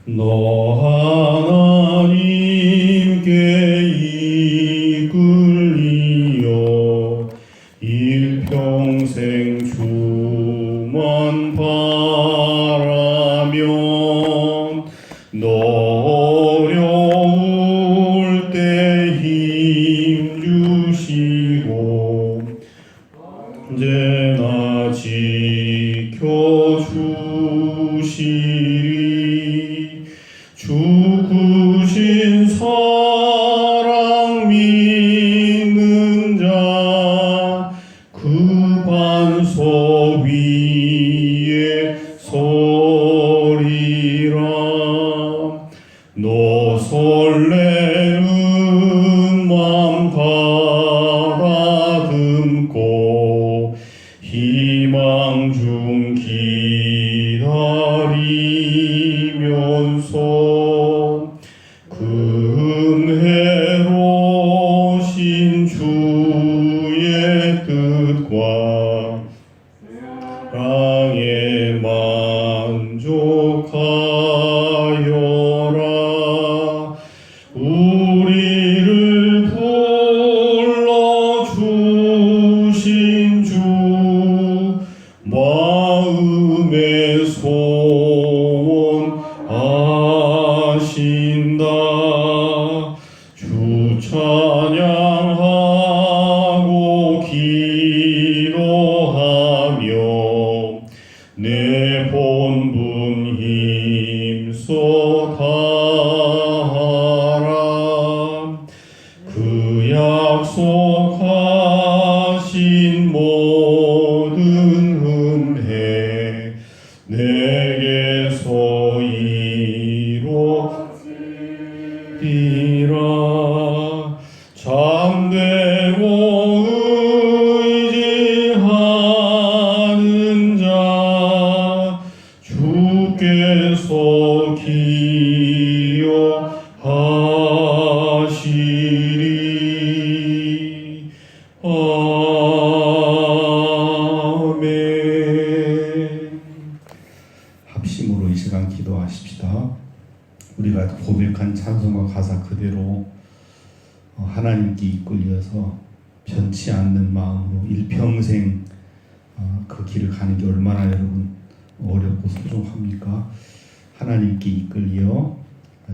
너 하나님께 이끌리어 일평생 주만 바라면 너 어려울 때 힘 주시고 언제나 지켜주시리. 주 크신 사랑 믿는 자 그 반석 위에 서리라. 너 설레는 맘 가다듬고 희망 중 기다리면서 은혜로우신 주의 뜻과 사랑에 만족하여라. 우리를 불러주신 주 마음의 소원 아신다. 주 찬양하고 기도하며 내 본분 힘써 다하라. 그 약속하신 모든 은혜 내게서 이루리라. 잠되고 의지하는 자 주께서 기억하시리. 아멘. 합심으로 이 시간 기도하십시다. 우리가 고백한 찬송과 가사 그대로 하나님께 이끌려서 변치 않는 마음으로 일평생 그 길을 가는 게 얼마나 여러분 어렵고 소중합니까? 하나님께 이끌려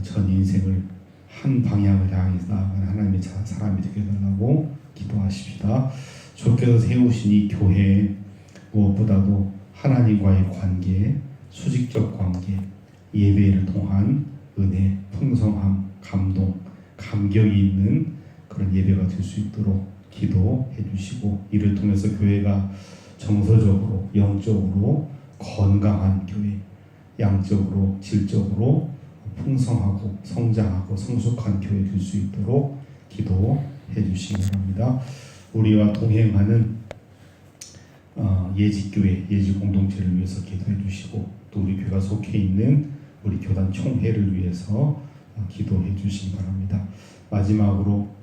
전 인생을 한 방향을 향해서 나아가는 하나님의 사람이 되게 달라고 기도하십시다. 주께서 세우신 이 교회 무엇보다도 하나님과의 관계, 수직적 관계, 예배를 통한 은혜, 풍성함, 감동, 감격이 있는 그런 예배가 될 수 있도록 기도해 주시고, 이를 통해서 교회가 정서적으로, 영적으로 건강한 교회, 양적으로, 질적으로 풍성하고 성장하고 성숙한 교회 될 수 있도록 기도해 주시기 바랍니다. 우리와 동행하는 예직교회, 예직공동체를 위해서 기도해 주시고, 또 우리 교회가 속해 있는 우리 교단 총회를 위해서 기도해 주시기 바랍니다. 마지막으로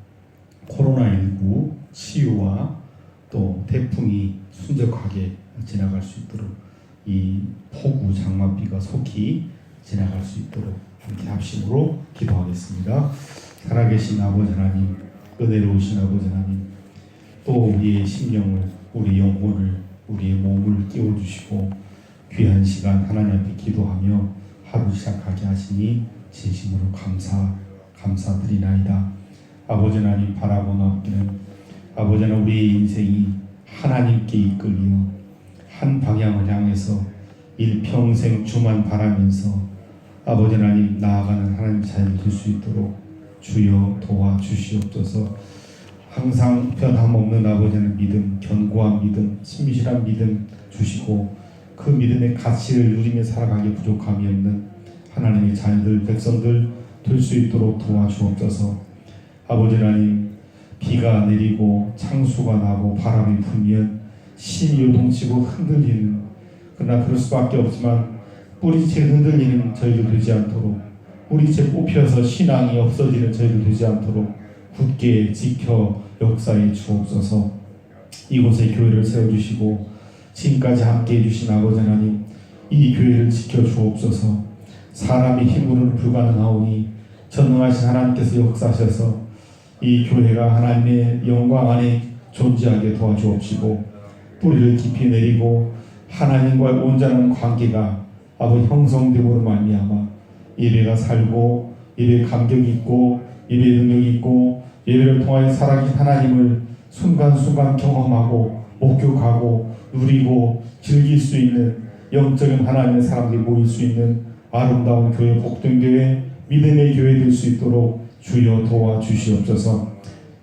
코로나19 치유와 또 태풍이 순적하게 지나갈 수 있도록, 이 폭우 장맛비가 속히 지나갈 수 있도록 함께 합심으로 기도하겠습니다. 살아계신 아버지 하나님, 은혜로우신 아버지 하나님, 또 우리의 심령을, 우리 영혼을, 우리의 몸을 깨워주시고 귀한 시간 하나님 앞에 기도하며 하루 시작하게 하시니 진심으로 감사드리나이다. 아버지 하나님, 바라보는 앞에는 아버지 하나님, 우리의 인생이 하나님께 이끌려 한 방향을 향해서 일평생 주만 바라면서 아버지 하나님 나아가는 하나님 자녀 될 수 있도록 주여 도와주시옵소서. 항상 변함없는 아버지 하나님 믿음, 견고한 믿음, 신실한 믿음 주시고, 그 믿음의 가치를 누리며 살아가기 부족함이 없는 하나님의 자녀들, 백성들 될 수 있도록 도와주옵소서. 아버지 하나님, 비가 내리고 창수가 나고 바람이 불면 심이 요동치고 흔들리는, 그러나 그럴 수밖에 없지만 뿌리채 흔들리는 저희들 되지 않도록, 뿌리채 뽑혀서 신앙이 없어지는 저희들 되지 않도록 굳게 지켜 역사해 주옵소서. 이곳에 교회를 세워주시고 지금까지 함께 해주신 아버지 하나님, 이 교회를 지켜주옵소서. 사람의 힘으로는 불가능하오니 전능하신 하나님께서 역사하셔서 이 교회가 하나님의 영광 안에 존재하게 도와주옵시고 뿌리를 깊이 내리고 하나님과의 온전한 관계가 아버지 형성됨으로 말미암아 예배가 살고 예배 감격 있고 예배 능력 있고 예배를 통하여 살아계신 하나님을 순간순간 경험하고 목격하고 누리고 즐길 수 있는 영적인 하나님의 사람들이 모일 수 있는 아름다운 교회, 복된 교회, 믿음의 교회 될 수 있도록 주여 도와주시옵소서.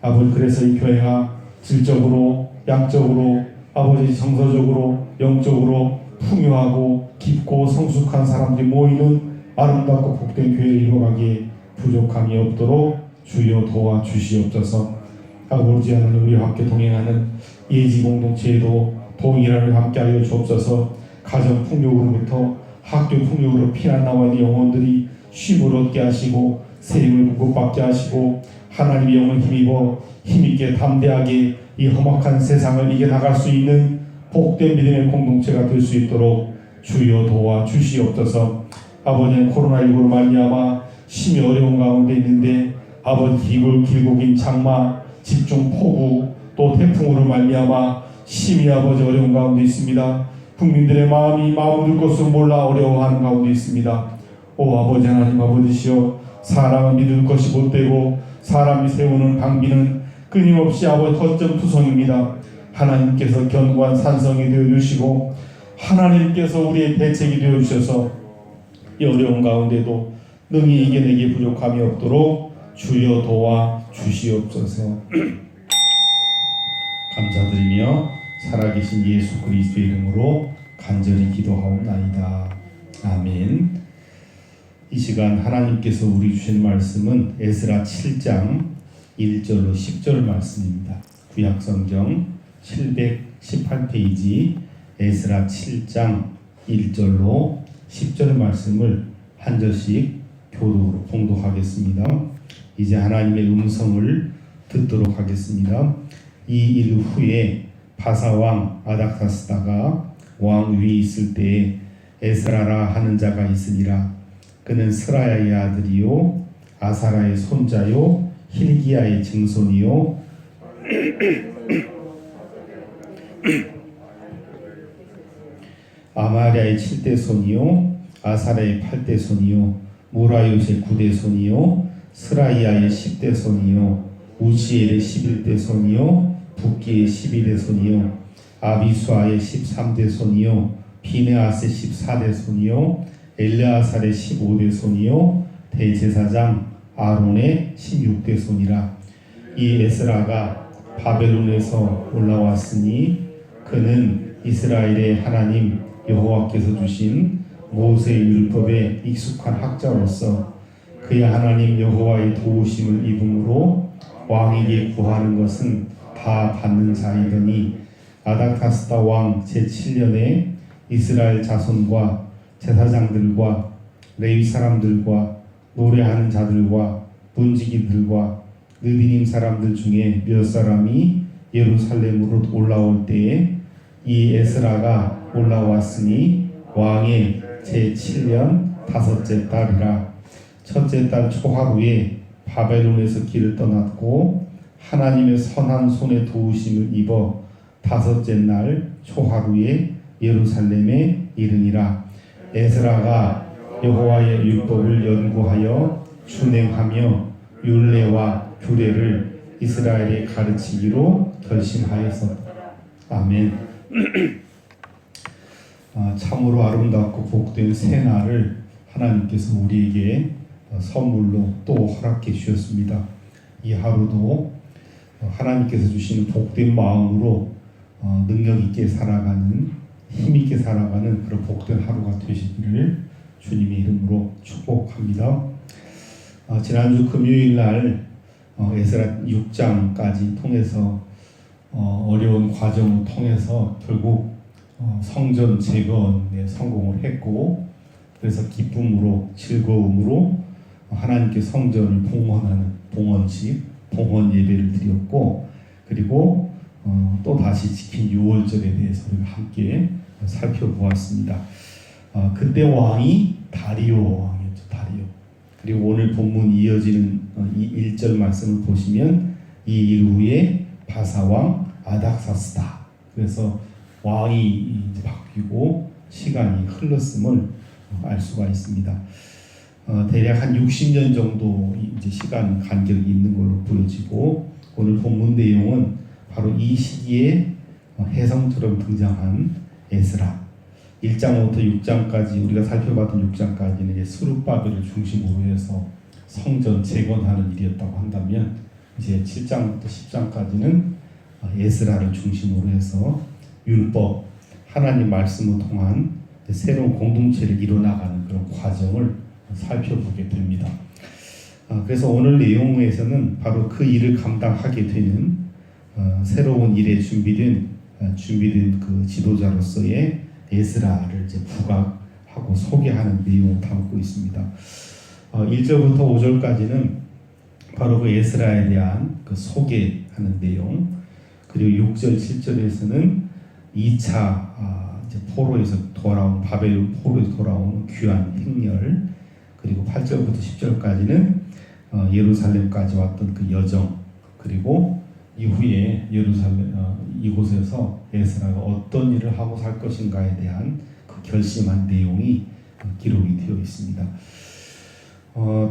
아버지, 그래서 이 교회가 질적으로 양적으로 아버지 정서적으로 영적으로 풍요하고 깊고 성숙한 사람들이 모이는 아름답고 복된 교회를 이루어가기에 부족함이 없도록 주여 도와주시옵소서. 아버지 하나님, 우리와 함께 동행하는 예지 공동체에도 동일하게 함께하여 주옵소서. 가정 풍요로부터 학교 풍요로 피난 나와 있는 영혼들이 쉼을 얻게 하시고 세임을 공급받게 하시고 하나님의 영을 힘입어 힘있게 담대하게 이 험악한 세상을 이겨나갈 수 있는 복된 믿음의 공동체가 될 수 있도록 주여 도와주시옵소서. 아버지는 코로나19로 말미암아 심히 어려운 가운데 있는데 아버지 길고 긴 장마, 집중 폭우, 또 태풍으로 말미암아 심히 아버지 어려운 가운데 있습니다. 국민들의 마음을 둘 것을 몰라 어려워하는 가운데 있습니다. 오 아버지 하나님, 아버지시여, 사람은 믿을 것이 못되고 사람이 세우는 방비는 끊임없이 아버지 헛점투성입니다. 하나님께서 견고한 산성이 되어주시고 하나님께서 우리의 대책이 되어주셔서 이 어려운 가운데도 능히 이겨내기에 부족함이 없도록 주여 도와주시옵소서. 감사드리며 살아계신 예수 그리스도의 이름으로 간절히 기도하옵나이다. 아멘. 이 시간 하나님께서 우리 주신 말씀은 에스라 7장 1절로 10절 말씀입니다. 구약성경 718페이지 에스라 7장 1절로 10절 말씀을 한 절씩 교독으로 봉독하겠습니다. 이제 하나님의 음성을 듣도록 하겠습니다. 이 일 후에 바사왕 아닥사스다가 왕 위에 있을 때에 에스라라 하는 자가 있으니라. 그는 스라야의 아들이요 아사라의 손자요 힐기야의 증손이요 아마랴의 7대 손이요 아사라의 8대 손이요 모라요의 9대 손이요 스라이야의 10대 손이요 우시엘의 11대 손이요 붓기의 12대 손이요 아비수아의 13대 손이요 비네아스의 14대 손이요 엘르아살의 15대 손이요 대제사장 아론의 16대 손이라. 이 에스라가 바벨론에서 올라왔으니 그는 이스라엘의 하나님 여호와께서 주신 모세의 율법에 익숙한 학자로서 그의 하나님 여호와의 도우심을 입음으로 왕에게 구하는 것은 다 받는 자이더니 아닥사스다 왕 제7년에 이스라엘 자손과 제사장들과 레위 사람들과 노래하는 자들과 문지기들과 느비님 사람들 중에 몇 사람이 예루살렘으로 올라올 때에 이 에스라가 올라왔으니 왕의 제7년 5째 달이라. 첫째 달 초하루에 바벨론에서 길을 떠났고 하나님의 선한 손에 도우심을 입어 5째 날 초하루에 예루살렘에 이르니라. 에스라가 여호와의 율법을 연구하여 준행하며 율례와 규례를 이스라엘에 가르치기로 결심하였었다. 아멘. 참으로 아름답고 복된 새날을 하나님께서 우리에게 선물로 또 허락해 주셨습니다. 이 하루도 하나님께서 주시는 복된 마음으로 능력 있게 살아가는, 힘 있게 살아가는 그런 복된 하루가 되시기를 주님의 이름으로 축복합니다. 지난주 금요일 날 에스라 6장까지 통해서 어려운 과정을 통해서 결국 성전 재건에 성공을 했고, 그래서 기쁨으로 즐거움으로 하나님께 성전을 봉헌하는 봉헌 예배를 드렸고, 그리고 또 다시 지킨 6월절에 대해서 우리가 함께 살펴보았습니다. 그때 왕이 다리오 왕이었죠. 다리오. 그리고 오늘 본문 이어지는 이 1절 말씀을 보시면 이 일 후에 바사왕 아닥사스다. 그래서 왕이 이제 바뀌고 시간이 흘렀음을 알 수가 있습니다. 대략 한 60년 정도 이제 시간 간격이 있는 걸로 보여지고 오늘 본문 내용은 바로 이 시기에 혜성처럼 등장한 에스라 1장부터 6장까지 우리가 살펴봤던 6장까지는 이제 스룹바벨을 중심으로 해서 성전 재건하는 일이었다고 한다면 이제 7장부터 10장까지는 에스라를 중심으로 해서 율법 하나님 말씀을 통한 새로운 공동체를 이뤄나가는 그런 과정을 살펴보게 됩니다. 그래서 오늘 내용에서는 바로 그 일을 감당하게 되는 새로운 일에 준비된 그 지도자로서의 에스라를 이제 부각하고 소개하는 내용을 담고 있습니다. 1절부터 5절까지는 바로 그 에스라에 대한 그 소개하는 내용, 그리고 6절, 7절에서는 2차 이제 포로에서 돌아온 바벨 포로에서 돌아온 귀한 행렬, 그리고 8절부터 10절까지는 예루살렘까지 왔던 그 여정, 그리고 이후에 예루살렘 이곳에서 에스라가 어떤 일을 하고 살 것인가에 대한 그 결심한 내용이 기록이 되어 있습니다.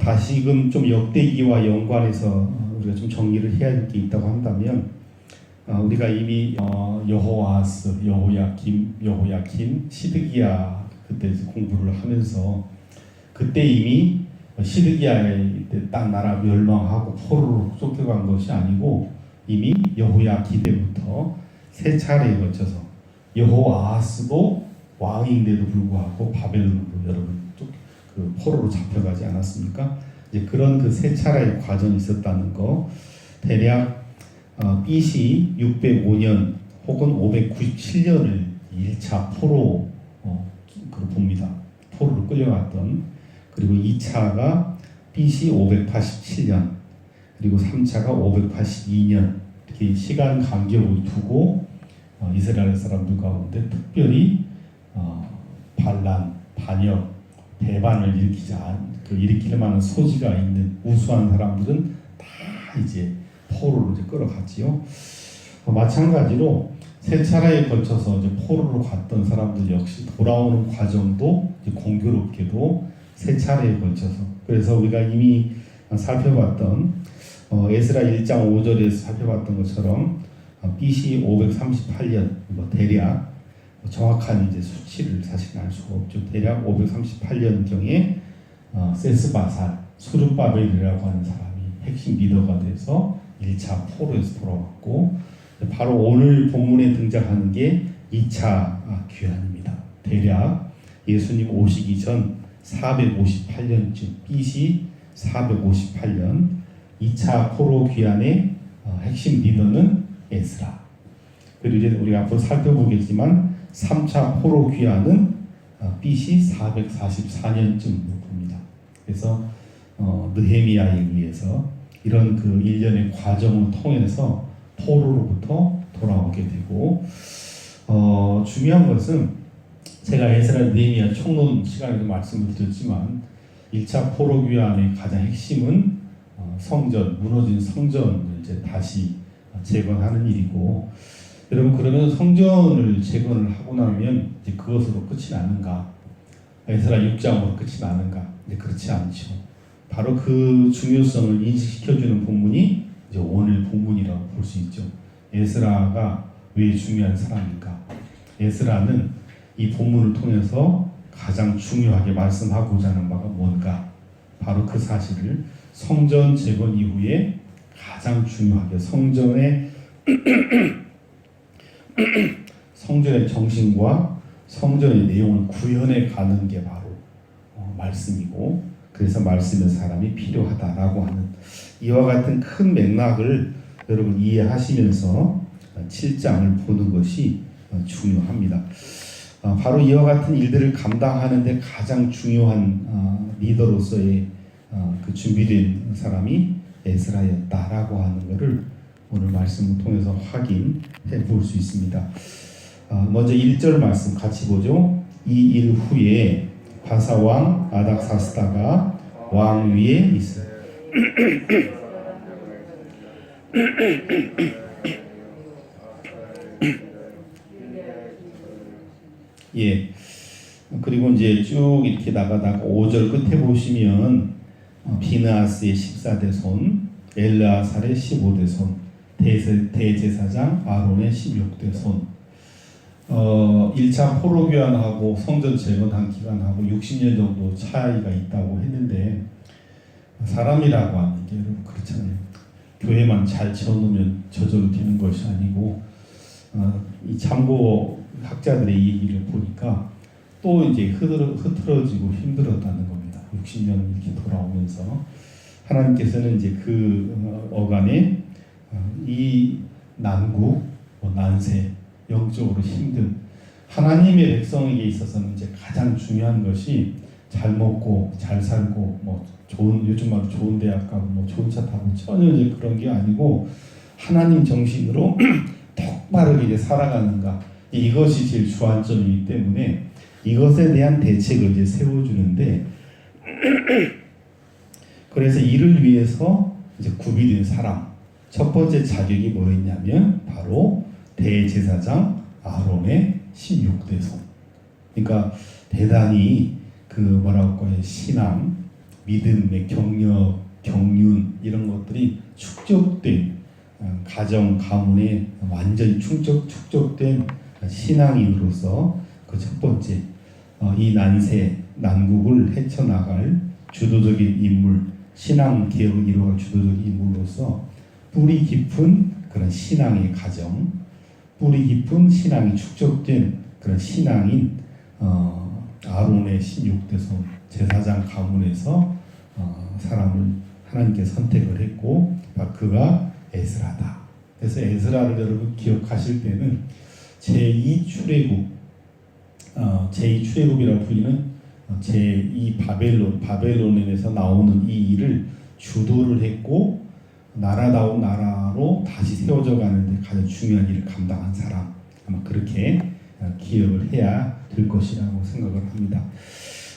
다시금 좀 역대기와 연관해서 우리가 좀 정리를 해야 할 게 있다고 한다면 우리가 이미 여호아스, 여호야kim, 시드기야 그때 공부를 하면서 그때 이미 시드기야의 땅 나라 멸망하고 포로로 쫓겨간 것이 아니고 이미 여호야kim 때부터 세 차례에 걸쳐서 여호아스도 왕인데도 불구하고 바벨론으로 여러분 그 포로로 잡혀가지 않았습니까? 이제 그런 그 세 차례의 과정이 있었다는 거, 대략 BC 605년 혹은 597년을 1차 포로 봅니다. 포로로 끌려갔던, 그리고 2차가 BC 587년, 그리고 3차가 582년 이렇게 시간 간격을 두고 이스라엘 사람들 가운데 특별히 반란, 반역, 배반을 일으킬 만한 소지가 있는 우수한 사람들은 다 이제 포로로 이제 끌어갔지요. 마찬가지로 세 차례에 걸쳐서 이제 포로로 갔던 사람들 역시 돌아오는 과정도 이제 공교롭게도 세 차례에 걸쳐서, 그래서 우리가 이미 살펴봤던 에스라 1장 5절에서 살펴봤던 것처럼 BC 538년 대략 정확한 이제 수치를 사실 알 수가 없죠. 대략 538년경에 세스바살 수르바벨이라고 하는 사람이 핵심 리더가 돼서 1차 포로에서 돌아왔고, 바로 오늘 본문에 등장하는 게 2차 귀환입니다. 대략 예수님 오시기 전 458년쯤 BC 458년 2차 포로 귀환의 핵심 리더는 에스라. 그리고 이제 우리가 앞으로 살펴보겠지만 3차 포로 귀환은 BC 444년쯤 봅니다. 그래서 느헤미야에 의해서 이런 그 일련의 과정을 통해서 포로로부터 돌아오게 되고, 중요한 것은 제가 에스라 느헤미야 총론 시간에도 말씀을 드렸지만 1차 포로 귀환의 가장 핵심은 성전, 무너진 성전을 이제 다시 재건하는 일이고, 여러분 그러면 성전을 재건을 하고 나면 이제 그것으로 끝이 나는가? 에스라 6장으로 끝이 나는가? 이제 그렇지 않죠. 바로 그 중요성을 인식시켜주는 본문이 이제 오늘 본문이라고 볼 수 있죠. 에스라가 왜 중요한 사람인가? 에스라는 이 본문을 통해서 가장 중요하게 말씀하고자 하는 바가 뭔가? 바로 그 사실을 성전 재건 이후에 가장 중요하게 성전의 정신과 성전의 내용을 구현해 가는 게 바로 말씀이고, 그래서 말씀의 사람이 필요하다라고 하는 이와 같은 큰 맥락을 여러분 이해하시면서 7장을 보는 것이 중요합니다. 바로 이와 같은 일들을 감당하는데 가장 중요한 리더로서의 그 준비된 사람이 에스라였다라고 하는 것을 오늘 말씀을 통해서 확인해 볼 수 있습니다. 먼저 1절 말씀 같이 보죠. 이 일 후에 바사왕 아닥사스다가 왕 위에 있어요. 예. 그리고 이제 쭉 이렇게 나가다가 5절 끝에 보시면 비느하스의 14대 손, 엘르아살의 15대 손, 대제사장 아론의 16대 손. 1차 포로 교환하고 성전 재건한 기간하고 60년 정도 차이가 있다고 했는데, 사람이라고 하는 게 여러분 그렇잖아요. 교회만 잘 지어놓으면 저절로 되는 것이 아니고, 이 참고 학자들의 얘기를 보니까 또 이제 흐트러지고 힘들었다는 겁니다. 60년 이렇게 돌아오면서 하나님께서는 이제 그 어간에 이 난국, 난세, 영적으로 힘든 하나님의 백성에게 있어서는 이제 가장 중요한 것이 잘 먹고 잘 살고 뭐 좋은, 요즘 말로 좋은 대학 가고 뭐 좋은 차 타고 전혀 이제 그런 게 아니고 하나님 정신으로 똑바르게 이제 살아가는가, 이것이 제일 주안점이기 때문에 이것에 대한 대책을 이제 세워주는데, 그래서 이를 위해서 이제 구비된 사람 첫 번째 자격이 뭐였냐면 바로 대제사장 아론의 16대 손. 그러니까 대단히 그 뭐라고 할까요? 신앙, 믿음의 경력, 경륜 이런 것들이 축적된, 가정 가문에 완전히 축적된 신앙인으로서 그 첫 번째 이 난국을 헤쳐나갈 주도적인 인물, 신앙 개혁을 이루어갈 주도적인 인물로서 뿌리 깊은 그런 신앙의 가정, 뿌리 깊은 신앙이 축적된 그런 신앙인 아론의 16대 손 제사장 가문에서 사람을 하나님께 선택을 했고, 그가 에스라다. 그래서 에스라를 여러분 기억하실 때는 제2출애굽이라고 불리는 제2 바벨론에서 나오는 이 일을 주도를 했고, 나라다운 나라로 다시 세워져 가는데 가장 중요한 일을 감당한 사람, 아마 그렇게 기억을 해야 될 것이라고 생각을 합니다.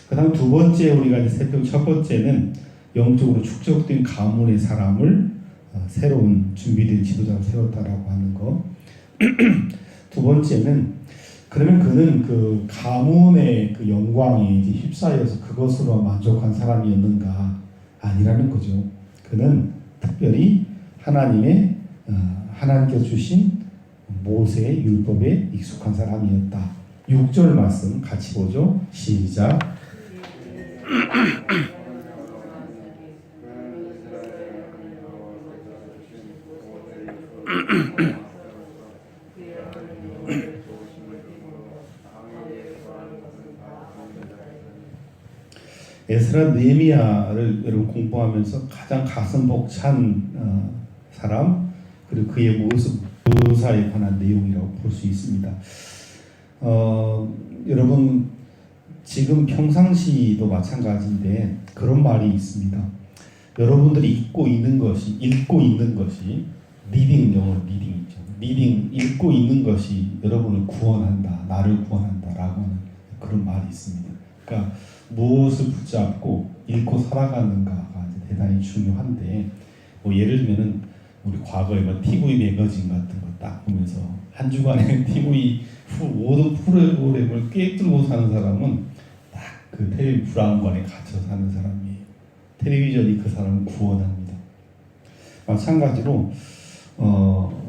그 다음 두 번째 우리가 이제 살펴본 첫 번째는 영적으로 축적된 가문의 사람을 새로운 준비된 지도자로 세웠다라고 하는 것. 두 번째는 그러면 그는 그 가문의 그 영광이 이제 휩싸여서 그것으로 만족한 사람이었는가? 아니라는 거죠. 그는 특별히 하나님께서 주신 모세의 율법에 익숙한 사람이었다. 6절 말씀 같이 보죠. 시작. 에스라 느헤미야를 여러분 공부하면서 가장 가슴 벅찬 사람, 그리고 그의 모습 묘사에 관한 내용이라고 볼 수 있습니다. 여러분 지금 평상시도 마찬가지인데 그런 말이 있습니다. 여러분들이 읽고 있는 것이 리딩, 영어로 리딩이죠. 읽고 있는 것이 여러분을 구원한다, 나를 구원한다라고 하는 그런 말이 있습니다. 그러니까 무엇을 붙잡고 읽고 살아가는가가 대단히 중요한데, 뭐 예를 들면은 우리 과거에 뭐 TV 매거진 같은 거 딱 보면서 한 주간에 TV 모든 프로그램을 꿰뚫고 사는 사람은 딱 그 텔레비 브라운관에 갇혀 사는 사람이에요. 텔레비전이 그 사람을 구원합니다. 마찬가지로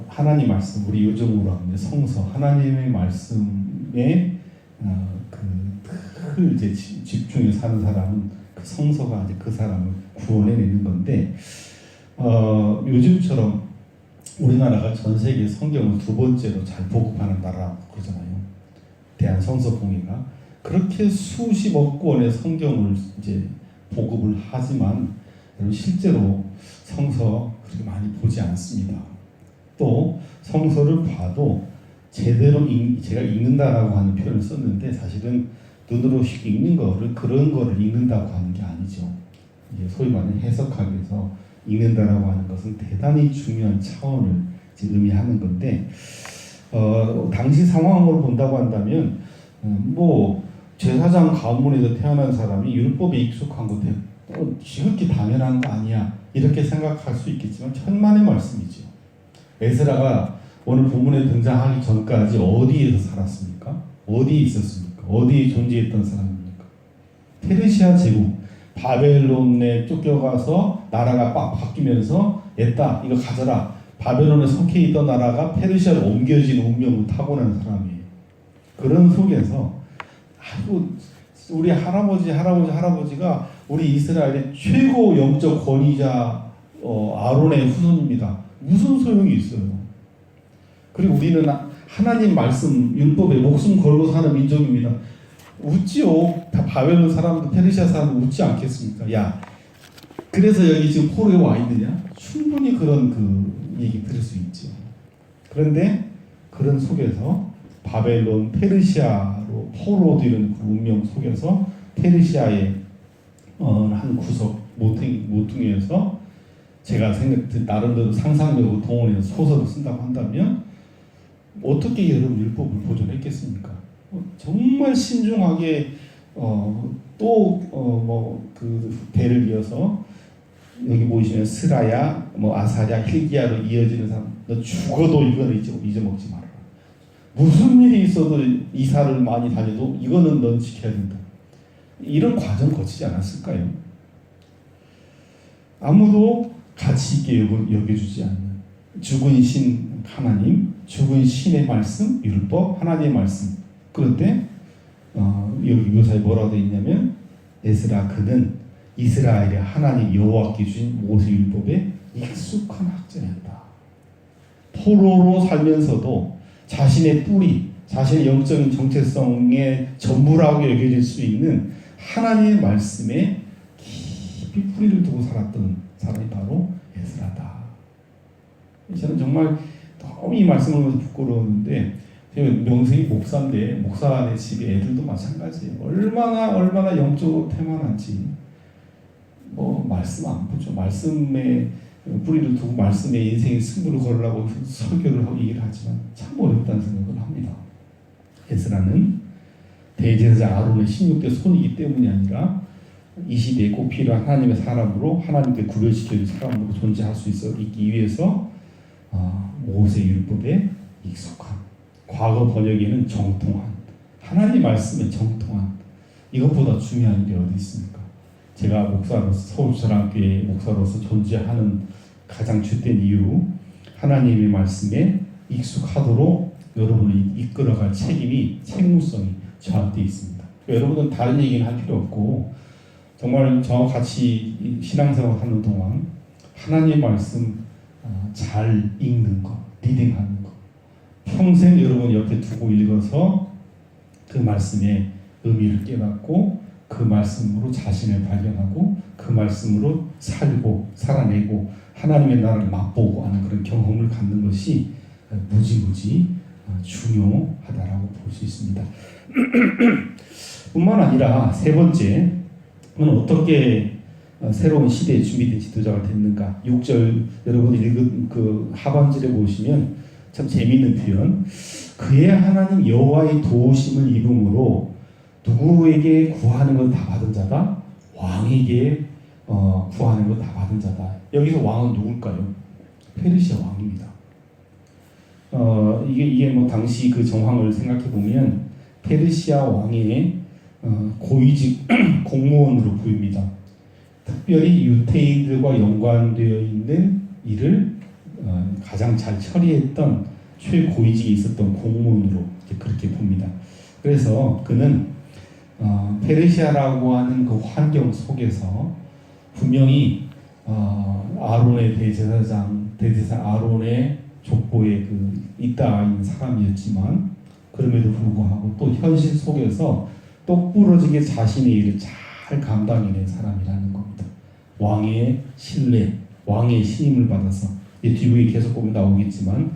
하나님 말씀, 우리 요즘으로 하면 성서, 하나님의 말씀에 그 이제 집중해 사는 사람은 그 성서가 이제 그 사람을 구원해내는 건데, 요즘처럼 우리나라가 전 세계 성경을 두 번째로 잘 보급하는 나라라고 그러잖아요. 대한성서공회가 그렇게 수십억 권의 성경을 이제 보급을 하지만 실제로 성서 그렇게 많이 보지 않습니다. 또 성서를 봐도 제대로 제가 읽는다라고 하는 표현을 썼는데, 사실은 눈으로 쉽게 읽는 거를, 그런 거를 읽는다고 하는 게 아니죠. 이제 소위 말하는 해석하기 위해서 읽는다라고 하는 것은 대단히 중요한 차원을 의미하는 건데, 당시 상황으로 본다고 한다면 제사장 가문에서 태어난 사람이 율법에 익숙한 것 지극히 당연한 거 아니야 이렇게 생각할 수 있겠지만 천만의 말씀이죠. 에스라가 오늘 본문에 등장하기 전까지 어디에서 살았습니까? 어디에 있었습니까? 어디에 존재했던 사람입니까? 페르시아 제국 바벨론에 쫓겨가서 나라가 바뀌면서 했다 이거 가져라. 바벨론에 속해 있던 나라가 페르시아로 옮겨진 운명을 타고난 사람이에요. 그런 속에서 아이고 우리 할아버지가 우리 이스라엘의 최고 영적 권위자 아론의 후손입니다. 무슨 소용이 있어요? 그리고 우리는 하나님 말씀 율법에 목숨 걸고 사는 민족입니다. 웃지요. 다 바벨론 사람도 페르시아 사람도 웃지 않겠습니까? 야, 그래서 여기 지금 포로에 와 있느냐? 충분히 그런 그 얘기 들을 수 있죠. 그런데 그런 속에서 바벨론 페르시아로 포로로 되는 그 운명 속에서 페르시아의 한 구석 모퉁이에서 제가 나름대로 상상력을 동원해서 소설을 쓴다고 한다면 어떻게 여러분 율법을 보존했겠습니까? 정말 신중하게 그 대를 이어서 여기 보시면 스라야, 아사랴, hil기야로 이어지는 사람, 너 죽어도 이거는 잊어먹지 마라. 무슨 일이 있어도 이사를 많이 다녀도 이거는 넌 지켜야 된다. 이런 과정 거치지 않았을까요? 아무도 가치 있게 여겨주지 않는 죽은 신 하나님, 죽은 신의 말씀, 율법, 하나님의 말씀. 그런데 여기 묘사에 뭐라고 되어 있냐면 에스라 그는 이스라엘의 하나님 여호와께 주신 모세 율법에 익숙한 학자였다. 포로로 살면서도 자신의 뿌리, 자신의 영적인 정체성의 전부라고 여겨질 수 있는 하나님의 말씀에 깊이 뿌리를 두고 살았던 사람이 바로 에스라다. 저는 정말 너무 이 말씀을 보면서 부끄러웠는데 제가 명색이 목사인데 목사의 집에 애들도 마찬가지예요. 얼마나 영적으로 태만한지 말씀 안 보죠. 말씀에 뿌리를 두고 말씀에 인생의 승부를 걸으려고 설교를 하고 얘기를 하지만 참 어렵다는 생각을 합니다. 에스라는 대제사장 아론의 16대 손이기 때문이 아니라 이 시대에 꼭 필요한 하나님의 사람으로 하나님께 구별시켜준 사람으로 존재할 수 있기 위해서 모세 율법에 익숙한 과거 번역에는 정통한 하나님 말씀에 정통한 이것보다 중요한 일이 어디 있습니까? 제가 목사로서 서울사랑교회 목사로서 존재하는 가장 주된 이유 하나님의 말씀에 익숙하도록 여러분을 이끌어갈 책무성이 저한테 있습니다. 여러분은 다른 얘기는 할 필요 없고 정말 저와 같이 신앙생활 하는 동안 하나님의 말씀 잘 읽는 것, 리딩하는 것 평생 여러분 옆에 두고 읽어서 그 말씀의 의미를 깨닫고 그 말씀으로 자신을 발견하고 그 말씀으로 살고 살아내고 하나님의 나라를 맛보고 하는 그런 경험을 갖는 것이 무지무지 중요하다라고 볼 수 있습니다. 뿐만 아니라 세 번째는 어떻게 새로운 시대에 준비된 지도자가 됐는가. 6절 여러분 읽은 그 하반절에 보시면 참 재미있는 표현. 그의 하나님 여호와의 도우심을 입음으로 누구에게 구하는 것 다 받은 자다. 왕에게 구하는 것 다 받은 자다. 여기서 왕은 누굴까요? 페르시아 왕입니다. 이게 당시 그 정황을 생각해 보면 페르시아 왕의 고위직 공무원으로 보입니다. 특별히 유태인들과 연관되어 있는 일을 가장 잘 처리했던 최고위직에 있었던 공무원으로 그렇게 봅니다. 그래서 그는 페르시아라고 하는 그 환경 속에서 분명히 아론의 대제사장 아론의 족보에 있다 있는 사람이었지만 그럼에도 불구하고 또 현실 속에서 똑부러지게 자신의 일을 잘 감당해낸 사람이라는 겁니다. 왕의 신뢰, 왕의 신임을 받아서 뒤에 계속 보면 나오겠지만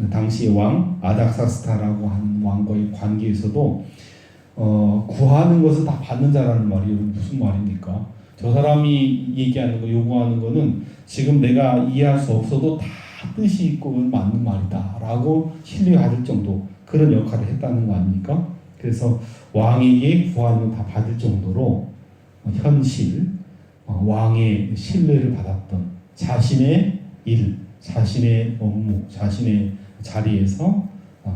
당시의 왕 아닥사스타라고 하는 왕과의 관계에서도 구하는 것을 다 받는 자라는 말이 무슨 말입니까? 저 사람이 얘기하는 거 요구하는 거는 지금 내가 이해할 수 없어도 다 뜻이 있고 맞는 말이다 라고 신뢰할 정도 그런 역할을 했다는 거 아닙니까? 그래서 왕에게 구하는 다 받을 정도로 현실, 왕의 신뢰를 받았던 자신의 일, 자신의 업무, 자신의 자리에서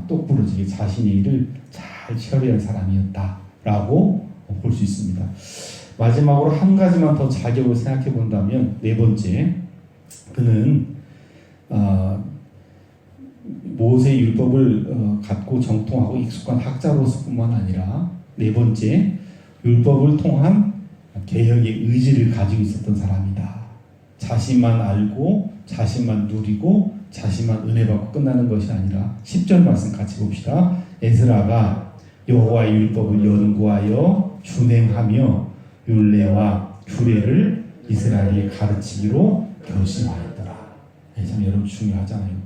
똑부러지게 자신의 일을 잘 처리한 사람이었다라고 볼 수 있습니다. 마지막으로 한 가지만 더 자격을 생각해 본다면 네 번째, 그는 모세 율법을 갖고 정통하고 익숙한 학자로서뿐만 아니라 네 번째, 율법을 통한 개혁의 의지를 가지고 있었던 사람이다. 자신만 알고 자신만 누리고 자신만 은혜 받고 끝나는 것이 아니라 10절 말씀 같이 봅시다. 에스라가 여호와의 율법을 연구하여 준행하며 율례와 규례를 이스라엘에 가르치기로 결심하였더라. 참 여러분 중요하잖아요.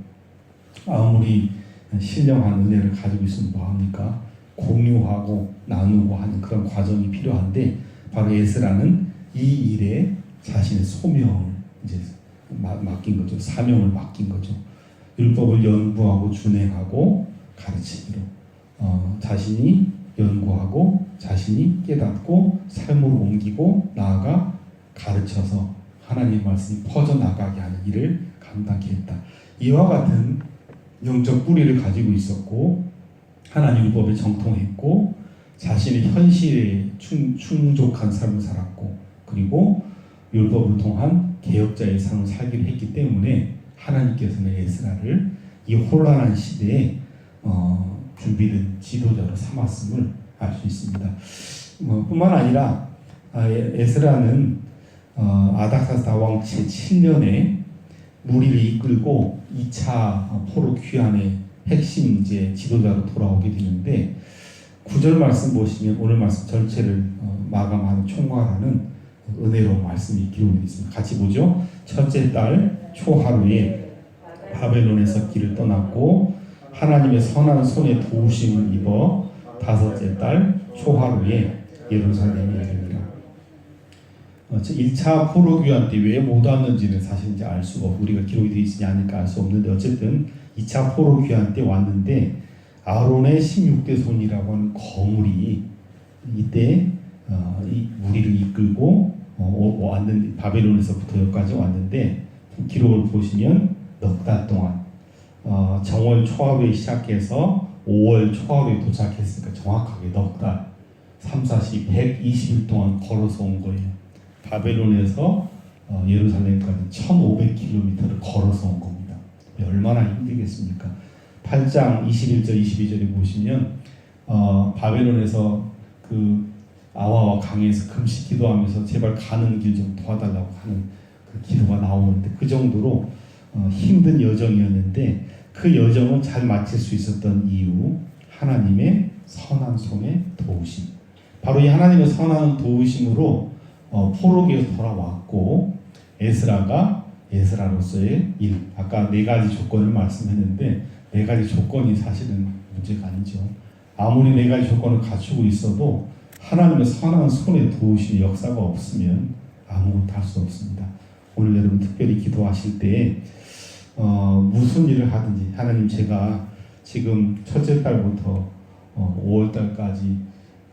아무리 신령한 은혜를 가지고 있으면 뭐합니까? 공유하고 나누고 하는 그런 과정이 필요한데 바로 에스라는 이 일에 자신의 소명을 이제 맡긴 거죠. 사명을 맡긴 거죠. 율법을 연구하고 준행하고 가르치기로 자신이 연구하고 자신이 깨닫고 삶으로 옮기고 나아가 가르쳐서 하나님의 말씀이 퍼져나가게 하는 일을 감당케 했다. 이와 같은 영적 뿌리를 가지고 있었고 하나님 율법에 정통했고 자신의 현실에 충족한 삶을 살았고 그리고 율법을 통한 개혁자의 삶을 살기로 했기 때문에 하나님께서는 에스라를 이 혼란한 시대에 준비된 지도자로 삼았음을 알 수 있습니다. 뿐만 아니라 에스라는 아닥사스다 왕 제7년에 무리를 이끌고 2차 포로 귀환의 핵심 이제 지도자로 돌아오게 되는데 9절 말씀 보시면 오늘 말씀 전체를 마감하는 총괄하는 은혜로운 말씀이 기록되어 있습니다. 같이 보죠. 첫째 달 초하루에 바벨론에서 길을 떠났고 하나님의 선한 손에 도우심을 입어 다섯째 달 초하루에 예루살렘에 이르니라. 1차 포로 귀환 때 왜 못 왔는지는 사실 이제 알 수가 없고 우리가 기록이 되어 있으냐 하니까 알 수 없는데 어쨌든 2차 포로 귀환 때 왔는데 아론의 16대 손이라고 하는 거물이 이때 이 무리를 이끌고 왔는데 바벨론에서부터 여기까지 왔는데 기록을 보시면 넉 달 동안 정월 초하루에 시작해서 5월 초하루에 도착했으니까 정확하게 넉 달 3, 4, 120일 동안 걸어서 온 거예요. 바벨론에서 예루살렘까지 1500km를 걸어서 온 겁니다. 얼마나 힘들겠습니까? 8장 21절 22절에 보시면 바벨론에서 그 아와와 강에서 금식 기도하면서 제발 가는 길 좀 도와달라고 하는 그 기도가 나오는데 그 정도로 힘든 여정이었는데 그 여정을 잘 마칠 수 있었던 이유 하나님의 선한 손의 도우심. 바로 이 하나님의 선한 도우심으로 포로기에서 돌아왔고 에스라가 에스라로서의 일. 아까 네 가지 조건을 말씀했는데 네 가지 조건이 사실은 문제가 아니죠. 아무리 네 가지 조건을 갖추고 있어도 하나님의 선한 손에 도우심의 역사가 없으면 아무것도 할 수 없습니다. 오늘 여러분 특별히 기도하실 때 무슨 일을 하든지 하나님 제가 지금 첫째 달부터 5월 달까지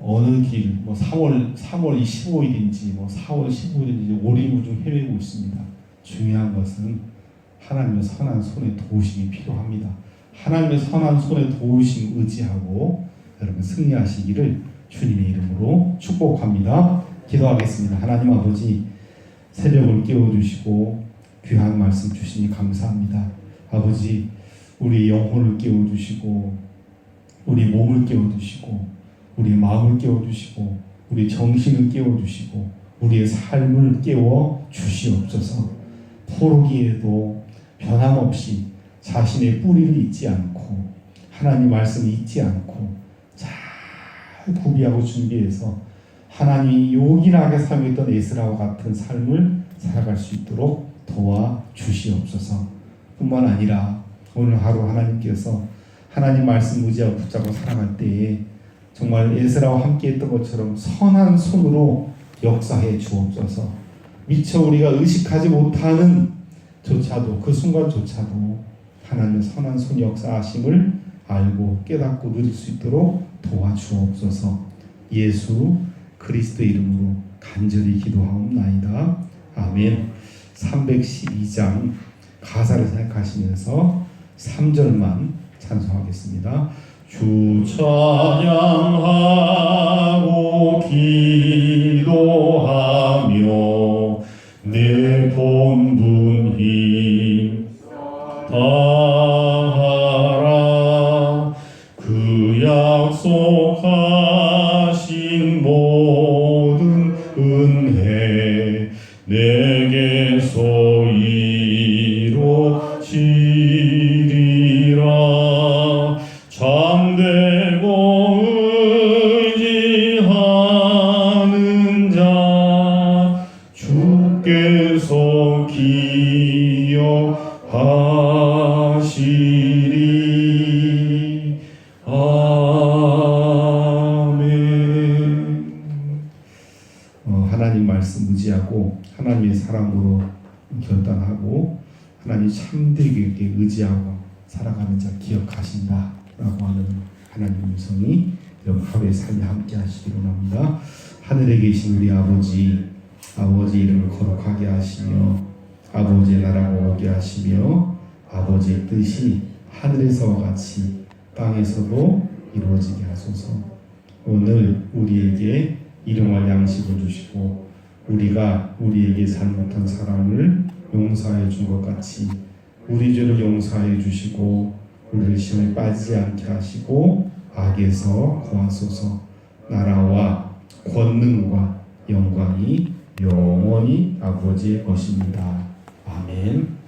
어느 길, 3월 15일인지 4월 15일인지 오리무중 헤매고 있습니다. 중요한 것은 하나님의 선한 손에 도우심이 필요합니다. 하나님의 선한 손에 도우심 의지하고 여러분 승리하시기를 주님의 이름으로 축복합니다. 기도하겠습니다. 하나님 아버지 새벽을 깨워주시고 귀한 말씀 주시니 감사합니다. 아버지 우리 영혼을 깨워주시고 우리 몸을 깨워주시고 우리 마음을 깨워주시고 우리 정신을 깨워주시고 우리의 삶을 깨워주시옵소서. 포로기에도 변함없이 자신의 뿌리를 잊지 않고 하나님 말씀을 잊지 않고 잘 구비하고 준비해서 하나님이 요긴하게 살고 에스라와 같은 삶을 살아갈 수 있도록 도와주시옵소서. 뿐만 아니라 오늘 하루 하나님께서 하나님 말씀 의지하고 붙잡고 살아갈 때에 정말 에스라와 함께 했던 것처럼 선한 손으로 역사해 주옵소서. 미처 우리가 의식하지 못하는 조차도 그 순간조차도 하나님의 선한 손 역사하심을 알고 깨닫고 누릴 수 있도록 도와주옵소서. 예수 그리스도 이름으로 간절히 기도하옵나이다. 아멘. 312장 가사를 생각하시면서 3절만 찬송하겠습니다. 주 찬양하고 기도하며 내 본분 힘 다하라. 그 약속하신 모든 은혜 내게서 이루어지리라. 잠들고 의지하는 자 주께서 기억하시리. 아멘. 하나님 말씀 의지하고 하나님의 사랑으로 결단하고 하나님 참되게 의지하고 살아가는 자 기억하신다 라고 하는 하나님의 음성이 여러분 하루의 삶에 함께 하시기로 합니다. 하늘에 계신 우리 아버지 이름을 거룩하게 하시며 아버지의 나라가 오게 하시며 아버지의 뜻이 하늘에서와 같이 땅에서도 이루어지게 하소서. 오늘 우리에게 일용할 양식을 주시고 우리가 우리에게 잘못한 사람을 용서해 준 것 같이 우리 죄를 용서해 주시고 우리를 시험에 빠지지 않게 하시고 악에서 구하소서. 나라와 권능과 영광이 영원히 아버지의 것입니다. 아멘.